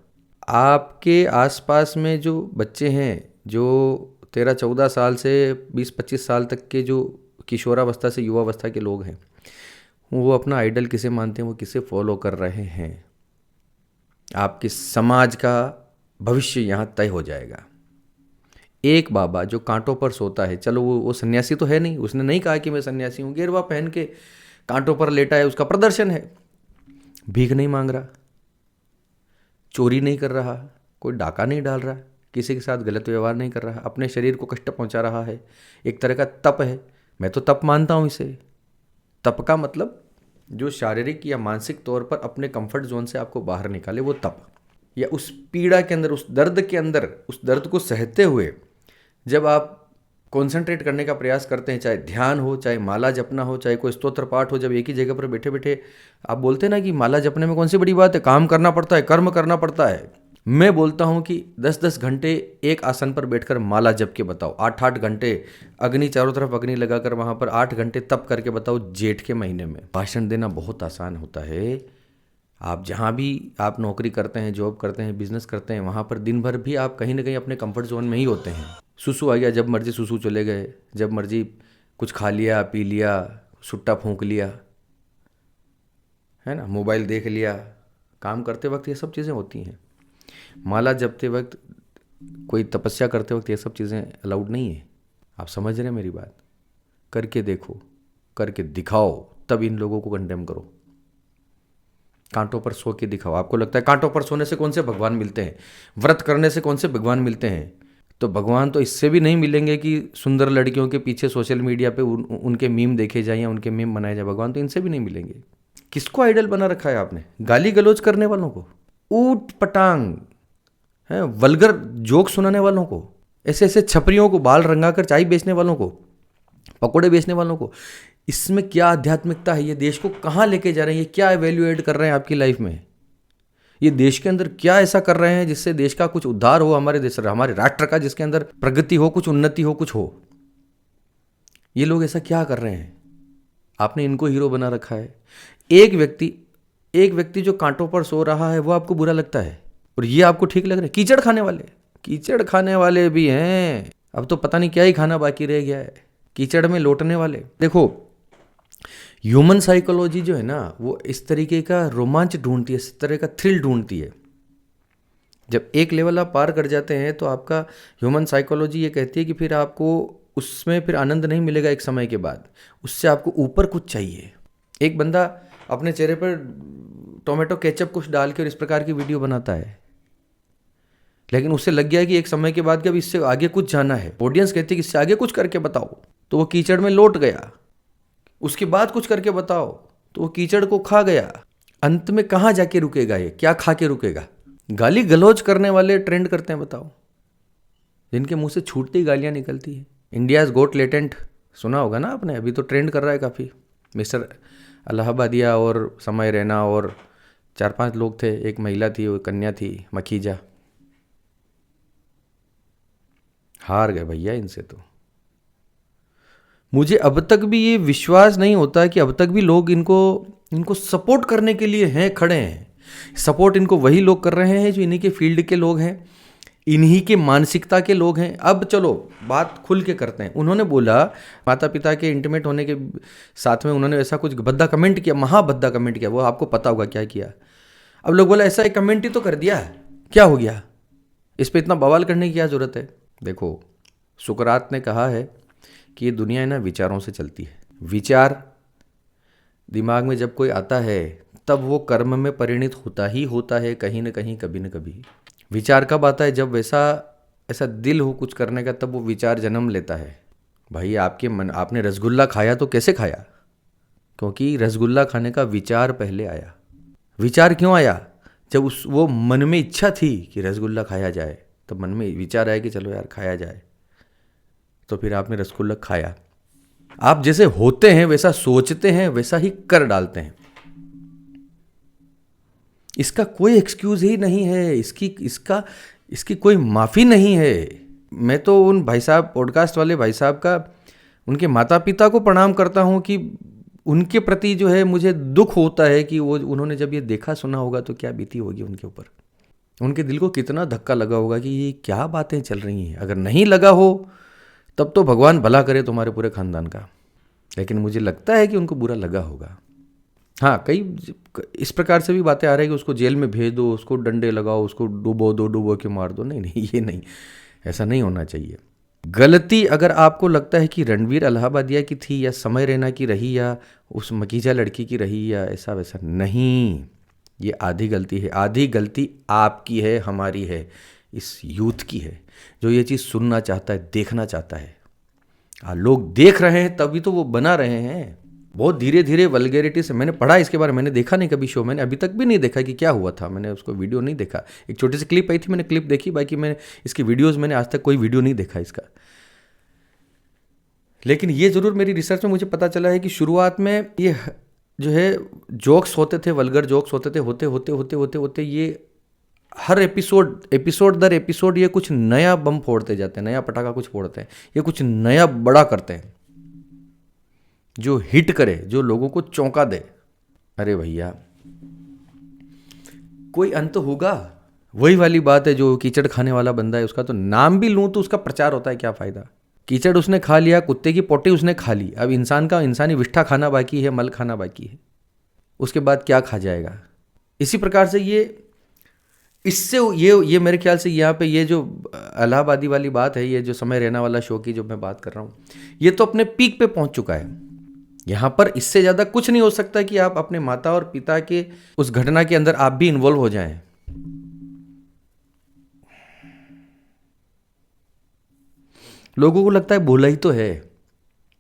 आपके आसपास में जो बच्चे हैं, जो 13-14 साल से 20-25 साल तक के जो किशोरावस्था से युवावस्था के लोग हैं, वो अपना आइडल किसे मानते हैं, वो किसे फॉलो कर रहे हैं, आपके समाज का भविष्य यहाँ तय हो जाएगा। एक बाबा जो कांटों पर सोता है, चलो वो सन्यासी तो है नहीं, उसने नहीं कहा कि मैं सन्यासी हूँ, गेरुआ पहन के कांटों पर लेटा है, उसका प्रदर्शन है, भीख नहीं मांग रहा, चोरी नहीं कर रहा, कोई डाका नहीं डाल रहा, किसी के साथ गलत व्यवहार नहीं कर रहा, अपने शरीर को कष्ट पहुँचा रहा है, एक तरह का तप है। मैं तो तप मानता हूँ इसे। तप का मतलब जो शारीरिक या मानसिक तौर पर अपने कंफर्ट जोन से आपको बाहर निकाले, वो तप। या उस पीड़ा के अंदर, उस दर्द के अंदर, उस दर्द को सहते हुए जब आप कंसंट्रेट करने का प्रयास करते हैं, चाहे ध्यान हो, चाहे माला जपना हो, चाहे कोई स्तोत्र पाठ हो, जब एक ही जगह पर बैठे बैठे आप बोलते हैं ना कि माला जपने में कौन सी बड़ी बात है, काम करना पड़ता है, कर्म करना पड़ता है। मैं बोलता हूँ कि 10-10 घंटे एक आसन पर बैठकर माला जप के बताओ, 8-8 घंटे अग्नि, चारों तरफ अग्नि लगाकर वहाँ पर 8 घंटे तप करके बताओ जेठ के महीने में। भाषण देना बहुत आसान होता है, आप जहाँ भी आप नौकरी करते हैं, जॉब करते हैं, बिजनेस करते हैं, वहाँ पर दिन भर भी आप कहीं ना कहीं अपने कंफर्ट जोन में ही होते हैं। सुसु आ गया, जब मर्जी सुसु चले गए, जब मर्जी कुछ खा लिया, पी लिया, सुट्टा फूंक लिया, है ना, मोबाइल देख लिया। काम करते वक्त ये सब चीज़ें होती हैं। माला जपते वक्त, कोई तपस्या करते वक्त ये सब चीज़ें अलाउड नहीं है। आप समझ रहे हैं मेरी बात? करके देखो, करके दिखाओ, तब इन लोगों को कंडेम करो। कांटों पर सो के दिखाओ। आपको लगता है कांटों पर सोने से कौन से भगवान मिलते हैं, व्रत करने से कौन से भगवान मिलते हैं? तो भगवान तो इससे भी नहीं मिलेंगे कि सुंदर लड़कियों के पीछे सोशल मीडिया पे उनके मीम देखे जाएं या उनके मीम बनाए जाए। भगवान तो इनसे भी नहीं मिलेंगे। किसको आइडल बना रखा है आपने? गाली गलौज करने वालों को, ऊट पटांग है, वल्गर जोक सुनाने वालों को, ऐसे ऐसे छपरियों को, बाल रंगाकर चाय बेचने वालों को, पकोड़े बेचने वालों को। इसमें क्या आध्यात्मिकता है? ये देश को कहाँ लेके जा रहे हैं? ये क्या वैल्यू ऐड कर रहे हैं आपकी लाइफ में? ये देश के अंदर क्या ऐसा कर रहे हैं जिससे देश का कुछ उद्धार हो, हमारे देश, हमारे राष्ट्र का, जिसके अंदर प्रगति हो, कुछ उन्नति हो, कुछ हो? ये लोग ऐसा क्या कर रहे हैं? आपने इनको हीरो बना रखा है। एक व्यक्ति जो कांटों पर सो रहा है वो आपको बुरा लगता है, और ये आपको ठीक लग रहा है। कीचड़ खाने वाले भी हैं। अब तो पता नहीं क्या ही खाना बाकी रह गया है, कीचड़ में लौटने वाले। देखो, ह्यूमन साइकोलॉजी जो है ना, वो इस तरीके का रोमांच ढूंढती है, इस तरह का थ्रिल ढूंढती है। जब एक लेवल आप पार कर जाते हैं तो आपका ह्यूमन साइकोलॉजी ये कहती है कि फिर आपको उसमें फिर आनंद नहीं मिलेगा। एक समय के बाद उससे आपको ऊपर कुछ चाहिए। एक बंदा अपने चेहरे पर टोमेटो केचप कुछ डाल के और इस प्रकार की वीडियो बनाता है, लेकिन उससे लग गया है कि एक समय के बाद कि अब इससे आगे कुछ जाना है। ऑडियंस कहती है कि इससे आगे कुछ करके बताओ, तो वो कीचड़ में लौट गया। उसके बाद कुछ करके बताओ, तो वो कीचड़ को खा गया। अंत में कहाँ जाके रुकेगा? ये क्या खा के रुकेगा? गाली गलौज करने वाले ट्रेंड करते हैं, बताओ, जिनके मुंह से छूटती गालियां निकलती है। इंडियाज गोट लेटेंट सुना होगा ना आपने, अभी तो ट्रेंड कर रहा है काफ़ी। मिस्टर इलाहाबादिया और समय रैना और 4-5 लोग थे, एक महिला थी, वो कन्या थी, मखीजा। हार गए भैया इनसे। तो मुझे अब तक भी ये विश्वास नहीं होता कि अब तक भी लोग इनको सपोर्ट करने के लिए हैं, खड़े हैं। सपोर्ट इनको वही लोग कर रहे हैं जो इन्हीं के फील्ड के लोग हैं, इन्हीं के मानसिकता के लोग हैं। अब चलो बात खुल के करते हैं। उन्होंने बोला, माता पिता के इंटीमेट होने के साथ में उन्होंने ऐसा कुछ भद्दा कमेंट किया, महाभद्दा कमेंट किया, वो आपको पता होगा क्या किया। अब लोग बोला ऐसा एक कमेंट ही तो कर दिया, क्या हो गया, इस पर इतना बवाल करने की क्या जरूरत है? देखो, सुकरात ने कहा है कि ये दुनिया है ना विचारों से चलती है। विचार दिमाग में जब कोई आता है तब वो कर्म में परिणित होता ही होता है, कहीं ना कहीं, कभी ना कभी। विचार कब आता है? जब ऐसा दिल हो कुछ करने का, तब वो विचार जन्म लेता है। भाई आपने रसगुल्ला खाया तो कैसे खाया? क्योंकि रसगुल्ला खाने का विचार पहले आया। विचार क्यों आया? जब वो मन में इच्छा थी कि रसगुल्ला खाया जाए, तब मन में विचार आया कि चलो यार खाया जाए, तो फिर आपने रसगुल्ला खाया। आप जैसे होते हैं वैसा सोचते हैं, वैसा ही कर डालते हैं। इसका कोई एक्सक्यूज ही नहीं है, इसकी कोई माफ़ी नहीं है। मैं तो उन भाई साहब, पॉडकास्ट वाले भाई साहब का, उनके माता पिता को प्रणाम करता हूँ कि उनके प्रति जो है मुझे दुख होता है कि उन्होंने जब ये देखा सुना होगा तो क्या बीती होगी उनके ऊपर। उनके दिल को कितना धक्का लगा होगा कि ये क्या बातें चल रही हैं। अगर नहीं लगा हो तब तो भगवान भला करे तुम्हारे पूरे खानदान का, लेकिन मुझे लगता है कि उनको बुरा लगा होगा। हाँ, कई इस प्रकार से भी बातें आ रही है कि उसको जेल में भेज दो, उसको डंडे लगाओ, उसको डुबो के मार दो। नहीं, ये नहीं, ऐसा नहीं होना चाहिए। गलती अगर आपको लगता है कि रणवीर इलाहाबादिया की थी या समय रैना की रही या उस मकीजा लड़की की रही या ऐसा वैसा, नहीं, ये आधी गलती है। आधी गलती आपकी है, हमारी है, इस यूथ की है जो ये चीज़ सुनना चाहता है, देखना चाहता है। लोग देख रहे हैं तभी तो वो बना रहे हैं। बहुत धीरे धीरे वल्गैरिटी से, मैंने पढ़ा इसके बारे में, मैंने देखा नहीं कभी शो, मैंने अभी तक भी नहीं देखा कि क्या हुआ था, मैंने उसको वीडियो नहीं देखा। एक छोटी सी क्लिप आई थी, मैंने क्लिप देखी, बाकी मैंने इसकी वीडियोस मैंने आज तक कोई वीडियो नहीं देखा इसका। लेकिन ये जरूर मेरी रिसर्च में मुझे पता चला है कि शुरुआत में ये जो है जोक्स होते थे, वल्गर जोक्स होते थे, होते होते होते होते होते ये हर एपिसोड दर एपिसोड ये कुछ नया बम फोड़ते जाते हैं, नया पटाखा कुछ फोड़ते हैं, ये कुछ नया बड़ा करते हैं जो हिट करे, जो लोगों को चौंका दे। अरे भैया, कोई अंत होगा? वही वाली बात है, जो कीचड़ खाने वाला बंदा है उसका तो नाम भी लूँ तो उसका प्रचार होता है, क्या फ़ायदा? कीचड़ उसने खा लिया, कुत्ते की पोटी उसने खा ली, अब इंसान का इंसानी विष्ठा खाना बाकी है, मल खाना बाकी है, उसके बाद क्या खा जाएगा? इसी प्रकार से इससे ये मेरे ख्याल से यहाँ पे ये जो इलाहाबादी वाली बात है, ये जो समय रैना वाला शो की जो मैं बात कर रहा हूँ, ये तो अपने पीक पे पहुंच चुका है। यहाँ पर इससे ज़्यादा कुछ नहीं हो सकता कि आप अपने माता और पिता के उस घटना के अंदर आप भी इन्वॉल्व हो जाएं। लोगों को लगता है बोला ही तो है,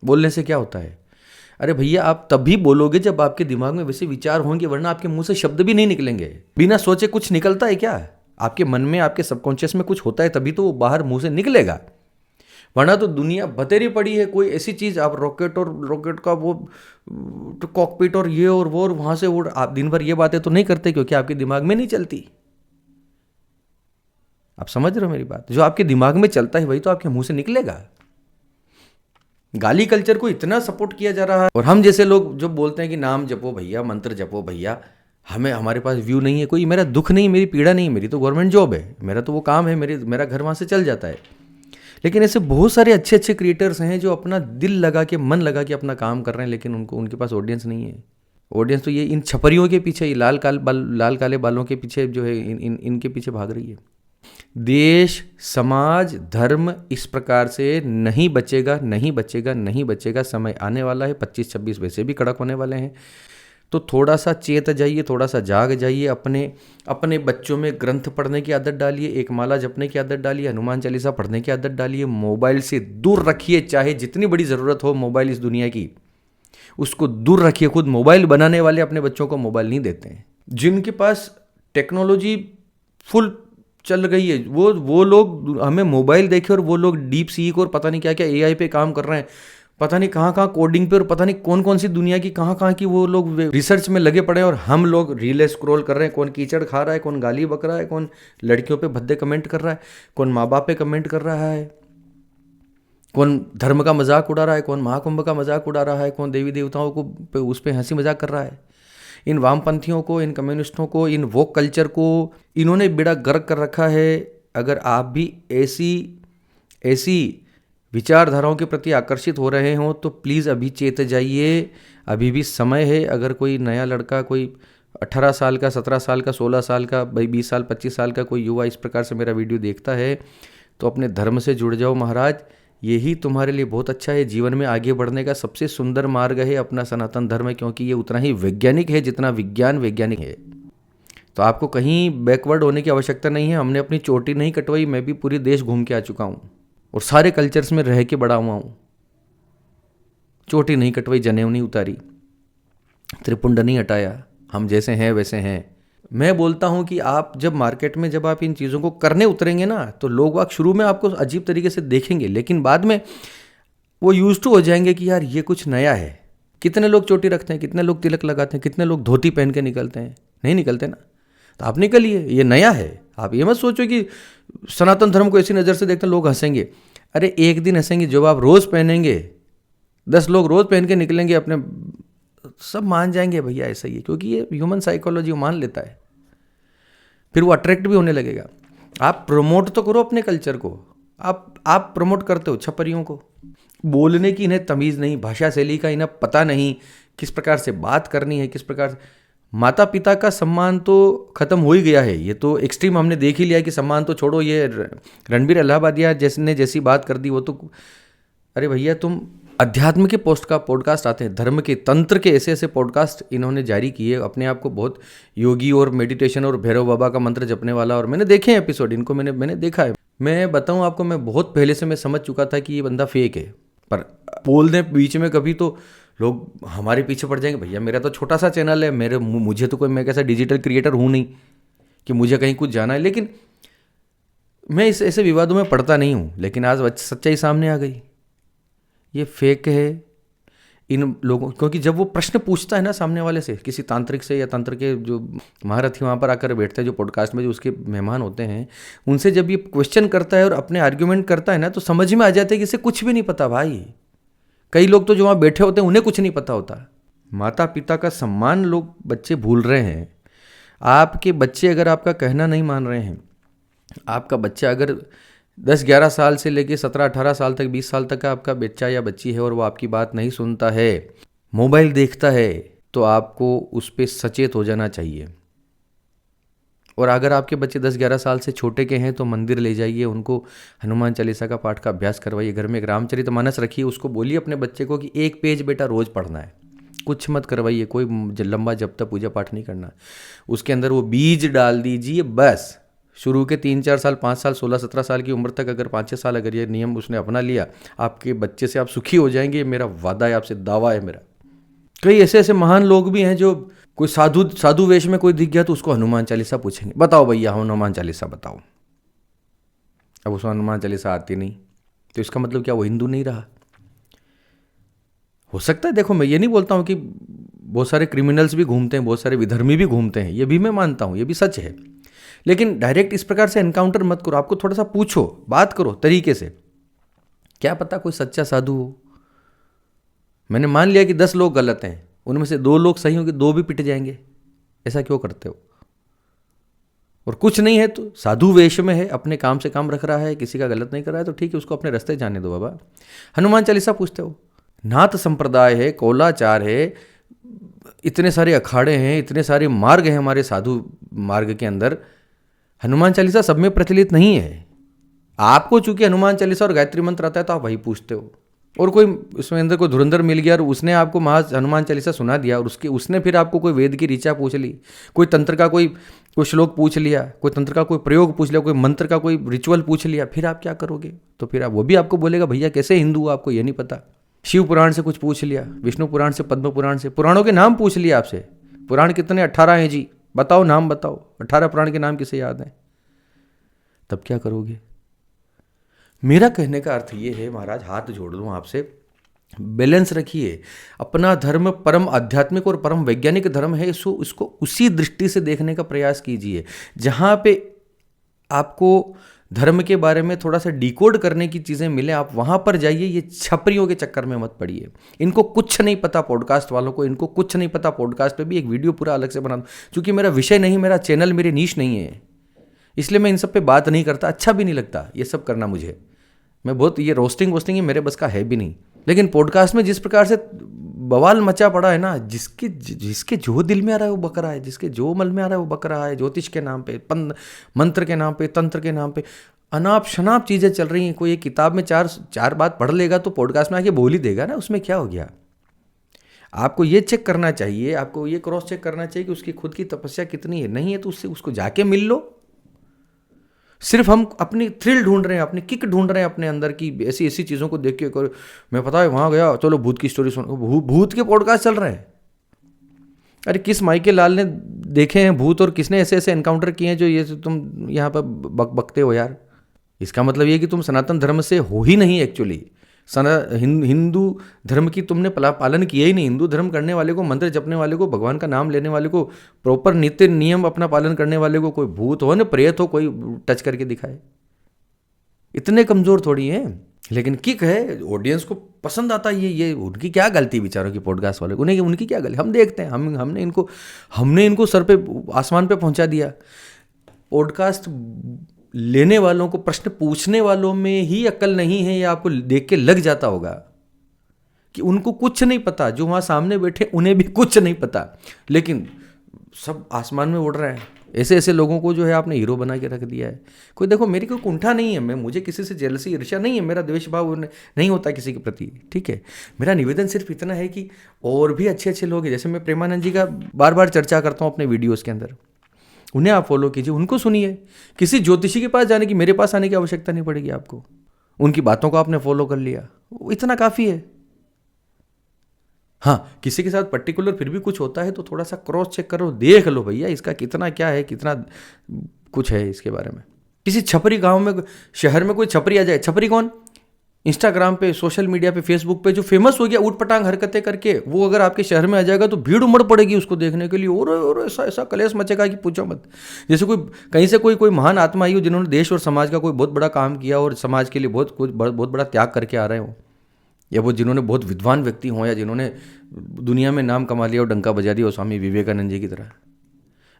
बोलने से क्या होता है? अरे भैया, आप तभी बोलोगे जब आपके दिमाग में वैसे विचार होंगे, वरना आपके मुंह से शब्द भी नहीं निकलेंगे। बिना सोचे कुछ निकलता है क्या? आपके मन में, आपके सबकॉन्शियस में कुछ होता है तभी तो वो बाहर मुंह से निकलेगा, वरना तो दुनिया बतेरी पड़ी है। कोई ऐसी चीज़, आप रॉकेट का वो तो कॉकपिट और ये और वो और वहाँ से उड़, आप दिन भर ये बातें तो नहीं करते क्योंकि आपके दिमाग में नहीं चलती। आप समझ रहे हो मेरी बात? जो आपके दिमाग में चलता है वही तो आपके मुंह से निकलेगा। गाली कल्चर को इतना सपोर्ट किया जा रहा है, और हम जैसे लोग जो बोलते हैं कि नाम जपो भैया, मंत्र जपो भैया, हमारे पास व्यू नहीं है, कोई मेरा दुख नहीं, मेरी पीड़ा नहीं, मेरी तो गवर्नमेंट जॉब है, मेरा तो वो काम है, मेरा घर वहाँ से चल जाता है। लेकिन ऐसे बहुत सारे अच्छे अच्छे क्रिएटर्स हैं जो अपना दिल लगा के, मन लगा के अपना काम कर रहे हैं, लेकिन उनके पास ऑडियंस नहीं है। ऑडियंस तो ये इन छपरियों के पीछे, लाल काले बालों के पीछे जो है, इनके पीछे भाग रही है। देश, समाज, धर्म इस प्रकार से नहीं बचेगा, नहीं बचेगा, नहीं बचेगा। समय आने वाला है, 25-26 वैसे भी कड़क होने वाले हैं। तो थोड़ा सा चेत जाइए, थोड़ा सा जाग जाइए, अपने बच्चों में ग्रंथ पढ़ने की आदत डालिए, एक माला जपने की आदत डालिए, हनुमान चालीसा पढ़ने की आदत डालिए, मोबाइल से दूर रखिए, चाहे जितनी बड़ी ज़रूरत हो मोबाइल इस दुनिया की, उसको दूर रखिए। खुद मोबाइल बनाने वाले अपने बच्चों को मोबाइल नहीं देते हैं। जिनके पास टेक्नोलॉजी फुल चल गई है, वो लोग हमें मोबाइल देखे और वो लोग डीप सीक और पता नहीं क्या क्या एआई पे काम कर रहे हैं, पता नहीं कहाँ कहाँ कोडिंग पे, और पता नहीं कौन कौन सी दुनिया की कहाँ कहाँ की वो लोग रिसर्च में लगे पड़े हैं, और हम लोग रीलें स्क्रॉल कर रहे हैं। कौन कीचड़ खा रहा है, कौन गाली बक रहा है, कौन लड़कियों पे भद्दे कमेंट कर रहा है, कौन माँ बाप पे कमेंट कर रहा है, कौन धर्म का मजाक उड़ा रहा है, कौन महाकुंभ का मजाक उड़ा रहा है, कौन देवी देवताओं को उस पर हंसी मजाक कर रहा है। इन वामपंथियों को, इन कम्युनिस्टों को, इन वोक कल्चर को इन्होंने बेड़ा गर्क कर रखा है। अगर आप भी ऐसी विचारधाराओं के प्रति आकर्षित हो रहे हो तो प्लीज़ अभी चेत जाइए, अभी भी समय है। अगर कोई नया लड़का, कोई 18 साल का, 17 साल का, 16 साल का, भाई 20 साल 25 साल का कोई युवा इस प्रकार से मेरा वीडियो देखता है तो अपने धर्म से जुड़ जाओ महाराज। यही तुम्हारे लिए बहुत अच्छा है, जीवन में आगे बढ़ने का सबसे सुंदर मार्ग है अपना सनातन धर्म है, क्योंकि ये उतना ही वैज्ञानिक है जितना विज्ञान वैज्ञानिक है। तो आपको कहीं बैकवर्ड होने की आवश्यकता नहीं है। हमने अपनी चोटी नहीं कटवाई, मैं भी पूरे देश घूम के आ चुका हूँ और सारे कल्चर्स में रह के बड़ा हुआ हूँ। चोटी नहीं कटवाई, जनेऊ नहीं उतारी, त्रिपुंड नहीं हटाया, हम जैसे हैं वैसे हैं। मैं बोलता हूं कि आप जब मार्केट में, जब आप इन चीज़ों को करने उतरेंगे ना, तो लोग वाग शुरू में आपको अजीब तरीके से देखेंगे, लेकिन बाद में वो यूज टू हो जाएंगे कि यार ये कुछ नया है। कितने लोग चोटी रखते हैं, कितने लोग तिलक लगाते हैं, कितने लोग धोती पहन के निकलते हैं? नहीं निकलते ना। तो आप निकलिए, ये नया है। आप ये मत सोचो कि सनातन धर्म को ऐसी नज़र से देखते लोग हंसेंगे। अरे एक दिन हंसेंगे, जब आप रोज़ पहनेंगे, 10 लोग रोज़ पहन के निकलेंगे, अपने सब मान जाएंगे भैया ऐसा ही है, क्योंकि ये ह्यूमन साइकोलॉजी मान लेता है। फिर वो अट्रैक्ट भी होने लगेगा। आप प्रमोट तो करो अपने कल्चर को। आप प्रमोट करते हो छपरियों को। बोलने की इन्हें तमीज़ नहीं, भाषा शैली का इन्हें पता नहीं, किस प्रकार से बात करनी है, किस प्रकार से। माता पिता का सम्मान तो खत्म हो ही गया है। ये तो एक्सट्रीम हमने देख ही लिया कि सम्मान तो छोड़ो, ये रणबीर इलाहाबादिया ने जैसी बात कर दी वो तो, अरे भैया तुम अध्यात्म के पॉडकास्ट आते हैं, धर्म के, तंत्र के ऐसे ऐसे पॉडकास्ट इन्होंने जारी किए, अपने आप को बहुत योगी और मेडिटेशन और भैरव बाबा का मंत्र जपने वाला, और मैंने देखे हैं एपिसोड, इनको मैंने देखा है। मैं बताऊं आपको, मैं बहुत पहले से मैं समझ चुका था कि ये बंदा फेक है, पर बोल दें बीच में कभी तो लोग हमारे पीछे पड़ जाएंगे। भैया मेरा तो छोटा सा चैनल है, मुझे तो कोई, मैं कैसा डिजिटल क्रिएटर हूँ नहीं कि मुझे कहीं कुछ जाना है, लेकिन मैं इस ऐसे विवादों में पड़ता नहीं हूँ। लेकिन आज सच्चाई सामने आ गई, ये फेक है इन लोगों, क्योंकि जब वो प्रश्न पूछता है ना सामने वाले से, किसी तांत्रिक से या तंत्र के जो महारथी वहाँ पर आकर बैठते हैं, जो पॉडकास्ट में जो उसके मेहमान होते हैं, उनसे जब ये क्वेश्चन करता है और अपने आर्ग्यूमेंट करता है ना, तो समझ में आ जाता है कि इसे कुछ भी नहीं पता भाई। कई लोग तो जो वहाँ बैठे होते हैं उन्हें कुछ नहीं पता होता। माता पिता का सम्मान लोग, बच्चे भूल रहे हैं। आपके बच्चे अगर आपका कहना नहीं मान रहे हैं, आपका बच्चा अगर 10-11 साल से लेके 17-18 साल तक, 20 साल तक का आपका बच्चा या बच्ची है और वो आपकी बात नहीं सुनता है, मोबाइल देखता है, तो आपको उस पर सचेत हो जाना चाहिए। और अगर आपके बच्चे 10-11 साल से छोटे के हैं तो मंदिर ले जाइए, उनको हनुमान चालीसा का पाठ का अभ्यास करवाइए। घर में एक रामचरितमानस रखिए, उसको बोलिए अपने बच्चे को कि एक पेज बेटा रोज़ पढ़ना है। कुछ मत करवाइए, कोई लंबा जब तक पूजा पाठ नहीं करना। उसके अंदर वो बीज डाल दीजिए बस। शुरू के 3-4 साल, 5 साल, 16-17 साल की उम्र तक, अगर 5-6 साल अगर ये नियम उसने अपना लिया, आपके बच्चे से आप सुखी हो जाएंगे। मेरा वादा है आपसे, दावा है मेरा। कई ऐसे ऐसे महान लोग भी हैं जो कोई साधु वेश में कोई दिख गया तो उसको हनुमान चालीसा पूछेंगे, बताओ भैया हनुमान चालीसा बताओ। अब उसको हनुमान चालीसा आती नहीं, तो इसका मतलब क्या वो हिंदू नहीं रहा? हो सकता है, देखो मैं ये नहीं बोलता हूँ कि बहुत सारे क्रिमिनल्स भी घूमते हैं, बहुत सारे विधर्मी भी घूमते हैं, ये भी मैं मानता हूँ, ये भी सच है। लेकिन डायरेक्ट इस प्रकार से एनकाउंटर मत करो, आपको थोड़ा सा पूछो, बात करो तरीके से। क्या पता कोई सच्चा साधु हो। मैंने मान लिया कि 10 लोग गलत हैं, उनमें से 2 लोग सही होंगे, 2 भी पिट जाएंगे। ऐसा क्यों करते हो? और कुछ नहीं है तो साधु वेश में है, अपने काम से काम रख रहा है, किसी का गलत नहीं कर रहा है, तो ठीक है, उसको अपने रास्ते जाने दो बाबा। हनुमान चालीसा पूछते हो, नाथ संप्रदाय है, कौलाचार है, इतने सारे अखाड़े हैं, इतने सारे मार्ग हैं हमारे साधु मार्ग के अंदर। हनुमान चालीसा सब में प्रचलित नहीं है। आपको चूंकि हनुमान चालीसा और गायत्री मंत्र आता है तो आप वही पूछते हो। और कोई उसमें अंदर कोई धुरंधर मिल गया और उसने आपको हनुमान चालीसा सुना दिया, और उसने फिर आपको कोई वेद की ऋचा पूछ ली, कोई तंत्र का कोई श्लोक पूछ लिया, कोई तंत्र का कोई प्रयोग पूछ लिया, कोई मंत्र का कोई रिचुअल पूछ लिया, फिर आप क्या करोगे? तो फिर आप वो भी आपको बोलेगा भैया कैसे हिंदू हो, आपको ये नहीं पता। शिव पुराण से कुछ पूछ लिया, विष्णु पुराण से, पद्म पुराण से, पुराणों के नाम पूछ लिया आपसे। पुराण कितने? 18 हैं जी, बताओ नाम बताओ, 18 पुराण के नाम किसे याद हैं? तब क्या करोगे? मेरा कहने का अर्थ ये है महाराज, हाथ जोड़ दूं आपसे, बैलेंस रखिए। अपना धर्म परम आध्यात्मिक और परम वैज्ञानिक धर्म है, इसको उसी दृष्टि से देखने का प्रयास कीजिए। जहाँ पे आपको धर्म के बारे में थोड़ा सा डिकोड करने की चीज़ें मिले, आप वहाँ पर जाइए। ये छपरियों के चक्कर में मत पड़िए। इनको कुछ नहीं पता, पॉडकास्ट वालों को इनको कुछ नहीं पता। पॉडकास्ट पे भी एक वीडियो पूरा अलग से बना दूं, क्योंकि मेरा विषय नहीं, मेरा चैनल, मेरी नीश नहीं है, इसलिए मैं इन सब पे बात नहीं करता। अच्छा भी नहीं लगता ये सब करना मुझे। मैं बहुत ये रोस्टिंग वोस्टिंग मेरे बस का है भी नहीं। लेकिन पॉडकास्ट में जिस प्रकार से बवाल मचा पड़ा है ना, जिसके जो दिल में आ रहा है वो बक रहा है, जिसके जो मन में आ रहा है वो बक रहा है। ज्योतिष के नाम पे, मंत्र के नाम पे, तंत्र के नाम पे अनाप शनाप चीज़ें चल रही हैं। कोई एक किताब में चार बात पढ़ लेगा तो पॉडकास्ट में आके बोल ही देगा ना, उसमें क्या हो गया? आपको ये चेक करना चाहिए, आपको ये क्रॉस चेक करना चाहिए कि उसकी खुद की तपस्या कितनी है। नहीं है तो उससे उसको जाके मिल लो। सिर्फ हम अपनी थ्रिल ढूंढ रहे हैं, अपनी किक ढूंढ रहे हैं अपने अंदर की, ऐसी ऐसी चीज़ों को देख के करो। मैं पता है वहाँ गया, चलो भूत की स्टोरी सुन, भूत के पॉडकास्ट चल रहे हैं। अरे किस माइके लाल ने देखे हैं भूत, और किसने ऐसे ऐसे एनकाउंटर किए हैं जो ये तुम यहाँ पर बकते हो यार? इसका मतलब ये कि तुम सनातन धर्म से हो ही नहीं एक्चुअली। हिंदू धर्म की तुमने पालन किया ही नहीं। हिंदू धर्म करने वाले को, मंत्र जपने वाले को, भगवान का नाम लेने वाले को, प्रॉपर नित्य नियम अपना पालन करने वाले को कोई भूत हो न प्रेत हो कोई टच करके दिखाए। इतने कमजोर थोड़ी हैं। लेकिन किक है, ऑडियंस को पसंद आता है। ये उनकी क्या गलती बेचारों की, पॉडकास्ट वाले उन्हें, उनकी क्या गलती? हम देखते हैं, हमने इनको सर पे आसमान पे पहुंचा दिया। पॉडकास्ट लेने वालों को, प्रश्न पूछने वालों में ही अक्ल नहीं है, ये आपको देख के लग जाता होगा कि उनको कुछ नहीं पता। जो वहाँ सामने बैठे उन्हें भी कुछ नहीं पता, लेकिन सब आसमान में उड़ रहे हैं। ऐसे ऐसे लोगों को जो है आपने हीरो बना के रख दिया है। कोई देखो, मेरी कोई कुंठा नहीं है, मुझे किसी से जेलसी ईर्ष्या नहीं है, मेरा द्वेष भाव नहीं होता किसी के प्रति, ठीक है। मेरा निवेदन सिर्फ इतना है कि और भी अच्छे अच्छे लोग हैं, जैसे मैं प्रेमानंद जी का बार बार चर्चा करता हूँ अपने वीडियोज़ के अंदर, उन्हें आप फॉलो कीजिए, उनको सुनिए। किसी ज्योतिषी के पास जाने की, मेरे पास आने की आवश्यकता नहीं पड़ेगी आपको। उनकी बातों को आपने फॉलो कर लिया, इतना काफ़ी है। हाँ, किसी के साथ पर्टिकुलर फिर भी कुछ होता है तो थोड़ा सा क्रॉस चेक करो, देख लो भैया इसका कितना क्या है, कितना कुछ है इसके बारे में। किसी छपरी गांव में, शहर में कोई छपरी आ जाए, छपरी कौन? इंस्टाग्राम पे, सोशल मीडिया पे, फेसबुक पे जो फेमस हो गया ऊटपटांग हरकतें करके, वो अगर आपके शहर में आ जाएगा तो भीड़ उमड़ पड़ेगी उसको देखने के लिए। और ऐसा ऐसा कलेश मचेगा कि पूछो मत। जैसे कोई कहीं से कोई महान आत्मा आई हो, जिन्होंने देश और समाज का कोई बहुत बड़ा काम किया और समाज के लिए बहुत बड़ा त्याग करके आ रहे हो, या वो जिन्होंने बहुत विद्वान व्यक्ति हों, या जिन्होंने दुनिया में नाम कमा लिया और डंका बजा दिया, स्वामी विवेकानंद जी की तरह।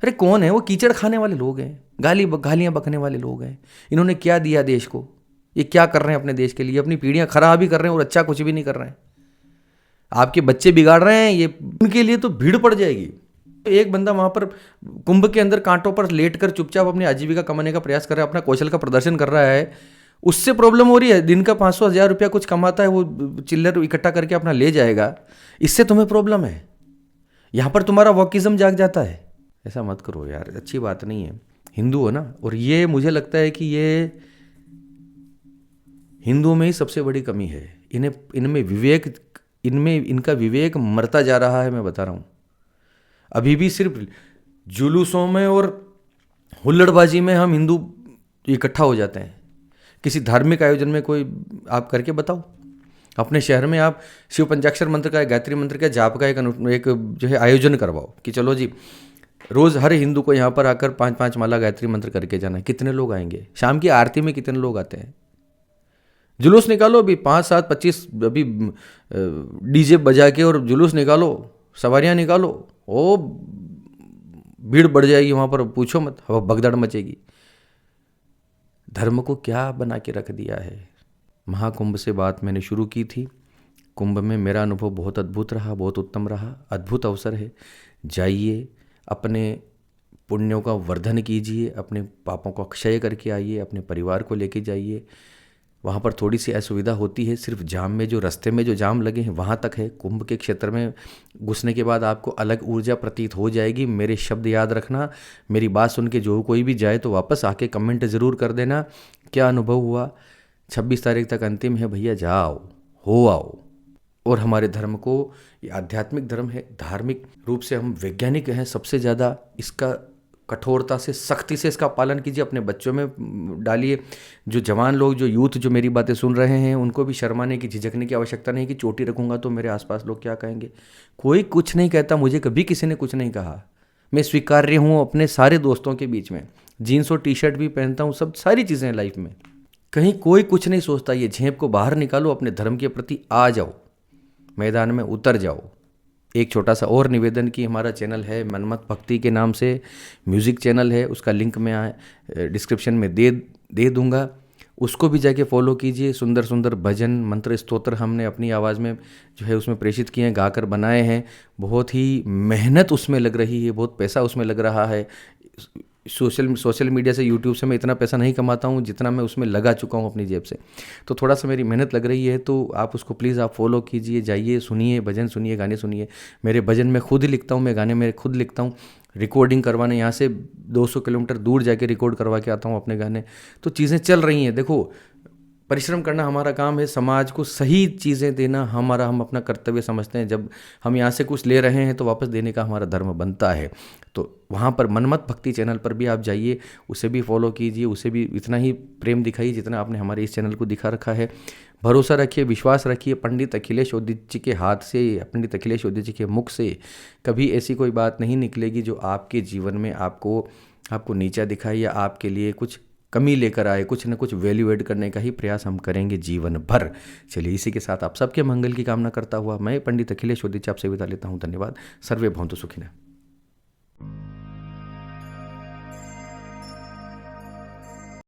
अरे कौन है वो? कीचड़ खाने वाले लोग हैं, गालियाँ बकने वाले लोग हैं। इन्होंने क्या दिया देश को? ये क्या कर रहे हैं अपने देश के लिए? अपनी पीढ़ियाँ खराब ही कर रहे हैं और अच्छा कुछ भी नहीं कर रहे हैं। आपके बच्चे बिगाड़ रहे हैं, ये उनके लिए तो भीड़ पड़ जाएगी। एक बंदा वहाँ पर कुंभ के अंदर कांटों पर लेट कर चुपचाप अपनी आजीविका कमाने का प्रयास कर रहा है, अपना कौशल का प्रदर्शन कर रहा है, उससे प्रॉब्लम हो रही है। दिन का 500-1000 रुपया कुछ कमाता है, वो चिल्लर इकट्ठा करके अपना ले जाएगा, इससे तुम्हें प्रॉब्लम है। यहाँ पर तुम्हारा वॉकिज्म जाग जाता है। ऐसा मत करो यार, अच्छी बात नहीं है। हिंदू हो ना, और ये मुझे लगता है कि ये हिंदुओं में ही सबसे बड़ी कमी है। इनका विवेक मरता जा रहा है, मैं बता रहा हूँ। अभी भी सिर्फ जुलूसों में और हुल्लड़बाजी में हम हिंदू इकट्ठा हो जाते हैं। किसी धार्मिक आयोजन में कोई आप करके बताओ, अपने शहर में आप शिव पंचाक्षर मंत्र का, गायत्री मंत्र का, जाप का एक जो है आयोजन करवाओ कि चलो जी रोज़ हर हिंदू को यहाँ पर आकर 5-5 माला गायत्री मंत्र करके जाना है। कितने लोग आएंगे? शाम की आरती में कितने लोग आते हैं? जुलूस निकालो अभी 5-7-25 अभी डीजे बजा के और जुलूस निकालो, सवारियाँ निकालो, ओ भीड़ बढ़ जाएगी वहाँ पर, पूछो मत, भगदड़ मचेगी। धर्म को क्या बना के रख दिया है। महाकुंभ से बात मैंने शुरू की थी। कुंभ में मेरा अनुभव बहुत अद्भुत रहा, बहुत उत्तम रहा। अद्भुत अवसर है, जाइए, अपने पुण्यों का वर्धन कीजिए, अपने पापों को अक्षय करके आइए, अपने परिवार को लेके जाइए। वहाँ पर थोड़ी सी असुविधा होती है, सिर्फ जाम में जो रास्ते में जो जाम लगे हैं वहाँ तक है। कुंभ के क्षेत्र में घुसने के बाद आपको अलग ऊर्जा प्रतीत हो जाएगी। मेरे शब्द याद रखना, मेरी बात सुन के जो कोई भी जाए तो वापस आके कमेंट ज़रूर कर देना क्या अनुभव हुआ। 26 तारीख तक अंतिम है भैया, जाओ हो आओ। और हमारे धर्म को, ये आध्यात्मिक धर्म है, धार्मिक रूप से हम वैज्ञानिक हैं, सबसे ज़्यादा इसका कठोरता से, सख्ती से इसका पालन कीजिए, अपने बच्चों में डालिए। जो जवान लोग, जो यूथ जो मेरी बातें सुन रहे हैं, उनको भी शर्माने की, झिझकने की आवश्यकता नहीं कि चोटी रखूंगा तो मेरे आसपास लोग क्या कहेंगे। कोई कुछ नहीं कहता, मुझे कभी किसी ने कुछ नहीं कहा। मैं स्वीकार्य हूँ अपने सारे दोस्तों के बीच में, जीन्स और टी शर्ट भी पहनता हूँ, सब सारी चीज़ें लाइफ में, कहीं कोई कुछ नहीं सोचता। ये झेप को बाहर निकालो, अपने धर्म के प्रति आ जाओ, मैदान में उतर जाओ। एक छोटा सा और निवेदन कि हमारा चैनल है मनमत भक्ति के नाम से, म्यूज़िक चैनल है, उसका लिंक मैं डिस्क्रिप्शन में दे दूंगा, उसको भी जाके फॉलो कीजिए। सुंदर सुंदर भजन, मंत्र, स्तोत्र हमने अपनी आवाज़ में जो है उसमें प्रेषित किए हैं, गाकर बनाए हैं। बहुत ही मेहनत उसमें लग रही है, बहुत पैसा उसमें लग रहा है। सोशल मीडिया से, यूट्यूब से मैं इतना पैसा नहीं कमाता हूँ जितना मैं उसमें लगा चुका हूँ अपनी जेब से। तो थोड़ा सा मेरी मेहनत लग रही है, तो आप उसको प्लीज़ आप फॉलो कीजिए, जाइए, सुनिए, भजन सुनिए, गाने सुनिए। मेरे भजन मैं खुद लिखता हूँ, मैं गाने मेरे खुद लिखता हूँ। रिकॉर्डिंग करवाने यहाँ से 200 किलोमीटर दूर जाके रिकॉर्ड करवा के आता हूँ अपने गाने। तो चीज़ें चल रही हैं। देखो, परिश्रम करना हमारा काम है, समाज को सही चीज़ें देना हम अपना कर्तव्य समझते हैं। जब हम यहाँ से कुछ ले रहे हैं तो वापस देने का हमारा धर्म बनता है। तो वहाँ पर मनमत भक्ति चैनल पर भी आप जाइए, उसे भी फॉलो कीजिए, उसे भी इतना ही प्रेम दिखाइए जितना आपने हमारे इस चैनल को दिखा रखा है। भरोसा रखिए, विश्वास रखिए। पंडित अखिलेश उदित जी के हाथ से, पंडित अखिलेश उदित जी के मुख से कभी ऐसी कोई बात नहीं निकलेगी जो आपके जीवन में आपको नीचा दिखाए या आपके लिए कुछ कमी लेकर आए। कुछ न कुछ वैल्यू ऐड करने का ही प्रयास हम करेंगे जीवन भर। चलिए, इसी के साथ आप सबके मंगल की कामना करता हुआ मैं पंडित अखिलेश उदित आपसे विदा लेता हूँ। धन्यवाद। सर्वे भवन्तु सुखिनः।